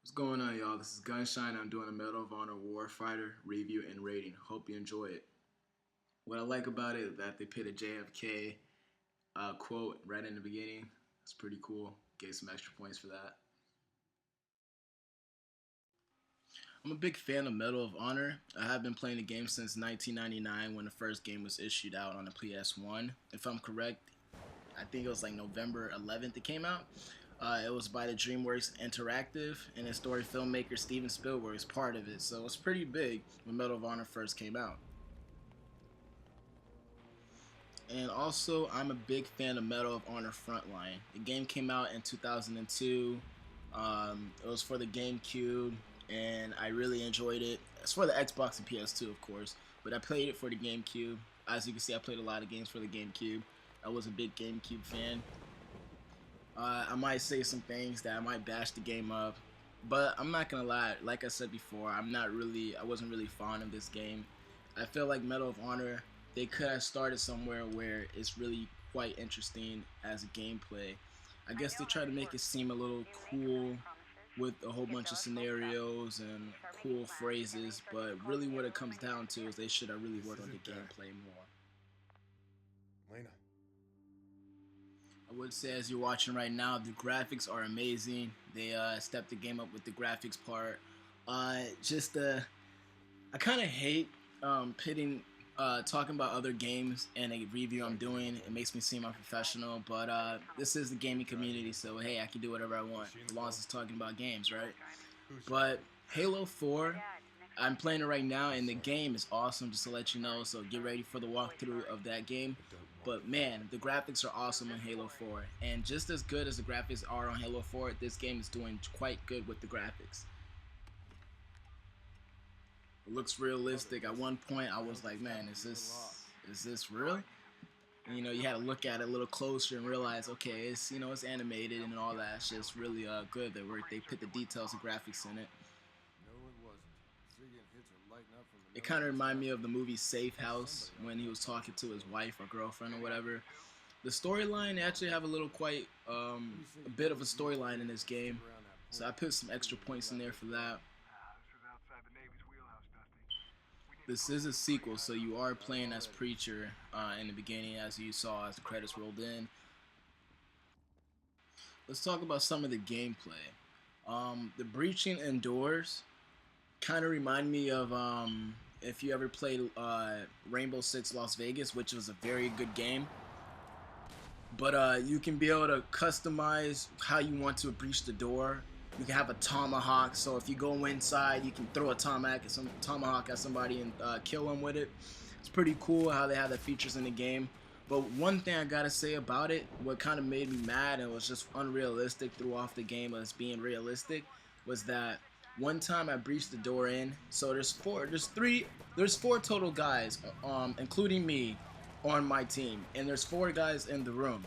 What's going on, y'all? This is Gunshine. I'm doing a Medal of Honor Warfighter review and rating. Hope you enjoy it. What I like about it is that they put a JFK quote right in the beginning. It's pretty cool. Gave some extra points for that. I'm a big fan of Medal of Honor. I have been playing the game since 1999 when the first game was issued out on the PS1. If I'm correct, I think it was like November 11th it came out. It was by the DreamWorks Interactive, and the story filmmaker Steven Spielberg is part of it, so it's pretty big when Medal of Honor first came out. And also, I'm a big fan of Medal of Honor Frontline. The game came out in 2002. It was for the GameCube, and I really enjoyed it. It's for the Xbox and PS2, of course, but I played it for the GameCube. As you can see, I played a lot of games for the GameCube. I was a big GameCube fan. I might say some things that I might bash the game up, but I'm not gonna lie. Like I said before, I wasn't really fond of this game. I feel like Medal of Honor, they could have started somewhere where it's really quite interesting as a gameplay. I guess they try to make it seem a little cool with a whole bunch of scenarios and cool phrases, but really what it comes down to is they should have really worked on the gameplay more. Lena. I would say, as you're watching right now, the graphics are amazing. They stepped the game up with the graphics part. I kind of hate talking about other games in a review I'm doing. It makes me seem unprofessional, but this is the gaming community, so hey, I can do whatever I want as long as it's talking about games, right? But Halo 4, I'm playing it right now, and the game is awesome, just to let you know, so get ready for the walkthrough of that game. But man, the graphics are awesome on Halo 4, and just as good as the graphics are on Halo 4, this game is doing quite good with the graphics. It looks realistic. At one point, I was like, man, is this real? And, you had to look at it a little closer and realize, okay, it's animated and all that. It's just really good. They put the details and graphics in it. It kind of reminded me of the movie Safe House when he was talking to his wife or girlfriend or whatever. The storyline, they actually have a bit of a storyline in this game, so I put some extra points in there for that. This is a sequel, so you are playing as Preacher in the beginning, as you saw as the credits rolled in. Let's talk about some of the gameplay. The breaching indoors kind of remind me of if you ever played Rainbow Six Las Vegas, which was a very good game. But you can be able to customize how you want to breach the door. You can have a tomahawk, so if you go inside, you can throw a tomahawk at somebody and kill them with it. It's pretty cool how they have the features in the game. But one thing I gotta say about it, what kind of made me mad and was just unrealistic threw off the game as being realistic, was that one time I breached the door in. So there's four total guys, including me, on my team, and there's 4 guys in the room.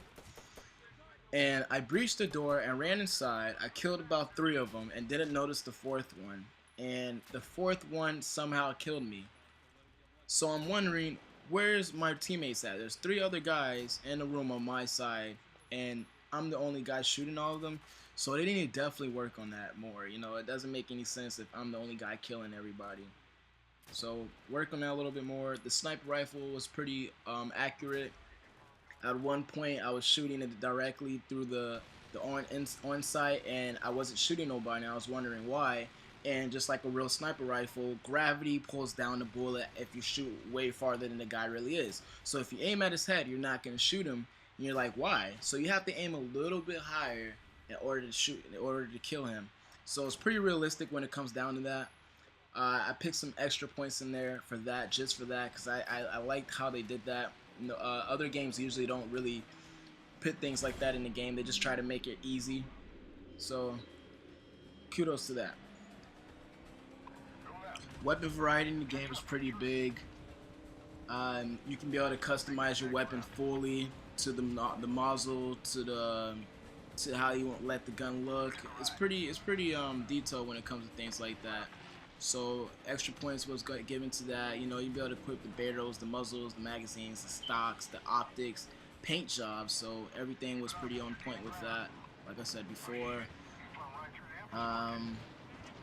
And I breached the door and ran inside. I killed about 3 of them and didn't notice the 4th one. And the 4th one somehow killed me. So I'm wondering, where's my teammates at? There's 3 other guys in the room on my side, and I'm the only guy shooting all of them. So they need to definitely work on that more. It doesn't make any sense if I'm the only guy killing everybody. So work on that a little bit more. The sniper rifle was pretty accurate. At one point, I was shooting it directly through the on sight, and I wasn't shooting nobody. I was wondering why. And just like a real sniper rifle, gravity pulls down the bullet if you shoot way farther than the guy really is. So if you aim at his head, you're not gonna shoot him. And you're like, why? So you have to aim a little bit higher in order to kill him. So it's pretty realistic when it comes down to that. I picked some extra points in there for that, just for that, because I liked how they did that. Other games usually don't really put things like that in the game. They just try to make it easy. So kudos to that. Weapon variety in the game is pretty big. You can be able to customize your weapon fully to the muzzle, to how you want let the gun look. It's pretty detailed when it comes to things like that. So extra points was given to that. You'll be able to equip the barrels, the muzzles, the magazines, the stocks, the optics, paint jobs. So everything was pretty on point with that. Like I said before.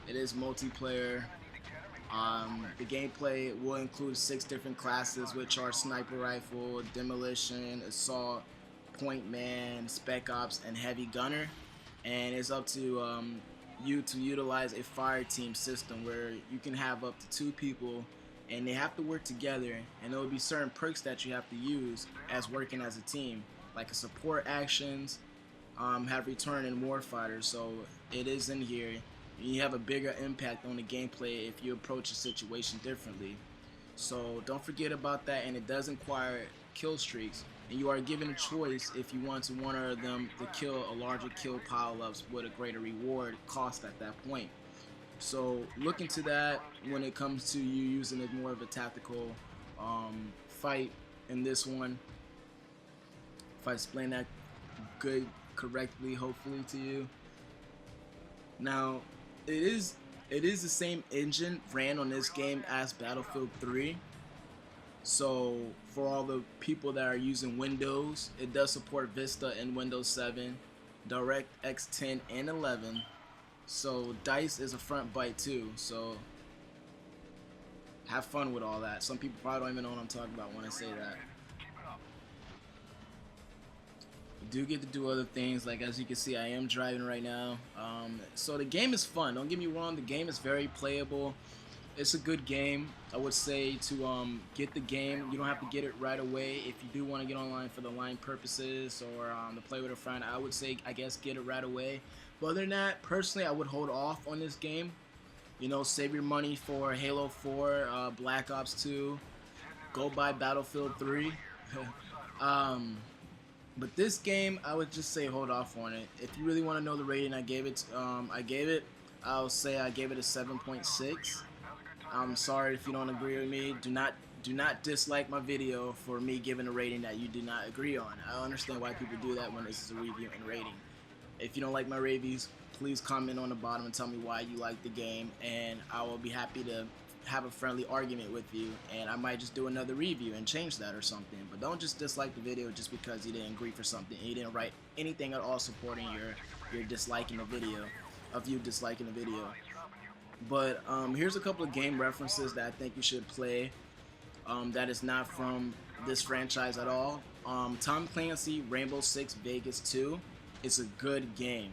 It is multiplayer. The gameplay will include 6 different classes, which are Sniper Rifle, Demolition, Assault, Point Man, Spec Ops, and Heavy Gunner. And it's up to you to utilize a fire team system where you can have up to 2 people and they have to work together, and there will be certain perks that you have to use as working as a team, like a support actions, have return in Warfighter, so it is in here. You have a bigger impact on the gameplay if you approach a situation differently. So don't forget about that, and it does require kill streaks, and you are given a choice if you want to one of them to kill a larger kill pile-ups with a greater reward cost at that point. So look into that when it comes to you using it more of a tactical fight in this one. If I explain that correctly, hopefully to you. Now, it is the same engine ran on this game as Battlefield 3. So for all the people that are using Windows, it does support Vista and Windows 7, DirectX 10 and 11. So DICE is a front byte too. So have fun with all that. Some people probably don't even know what I'm talking about when I say that. You do get to do other things, like as you can see I am driving right now. So the game is fun, don't get me wrong, the game is very playable. It's a good game. I would say to get the game, you don't have to get it right away. If you do want to get online for the line purposes or to play with a friend, I would say I guess get it right away. But other than that, personally I would hold off on this game. You know, save your money for Halo 4, Black Ops 2, go buy Battlefield 3. But this game, I would just say hold off on it. If you really want to know the rating I gave it, I'll say I gave it a 7.6. I'm sorry if you don't agree with me. Do not dislike my video for me giving a rating that you do not agree on. I understand why people do that when this is a review and rating. If you don't like my reviews, please comment on the bottom and tell me why you like the game, and I will be happy to have a friendly argument with you, and I might just do another review and change that or something. But don't just dislike the video just because you didn't agree for something and you didn't write anything at all supporting your disliking the video, of you disliking the video. But here's a couple of game references that I think you should play that is not from this franchise at all. Tom Clancy Rainbow Six Vegas 2. It's a good game.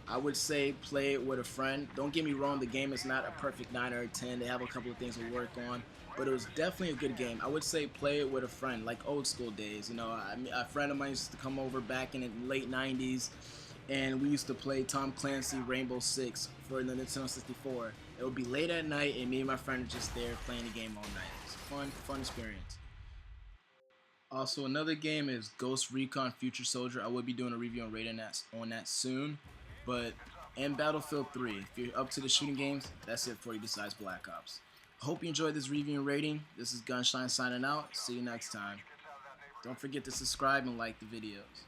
I would say play it with a friend. Don't get me wrong, the game is not a perfect 9 or a 10. They have a couple of things to work on, but it was definitely a good game. I would say play it with a friend, like old school days. You know, a friend of mine used to come over back in the late 90s, and we used to play Tom Clancy Rainbow Six for the Nintendo 64. It would be late at night, and me and my friend are just there playing the game all night. It's a fun experience. Also, another game is Ghost Recon Future Soldier. I will be doing a review and rating on that soon. But, and Battlefield 3. If you're up to the shooting games, that's it for you besides Black Ops. I hope you enjoyed this review and rating. This is Gunshine signing out. See you next time. Don't forget to subscribe and like the videos.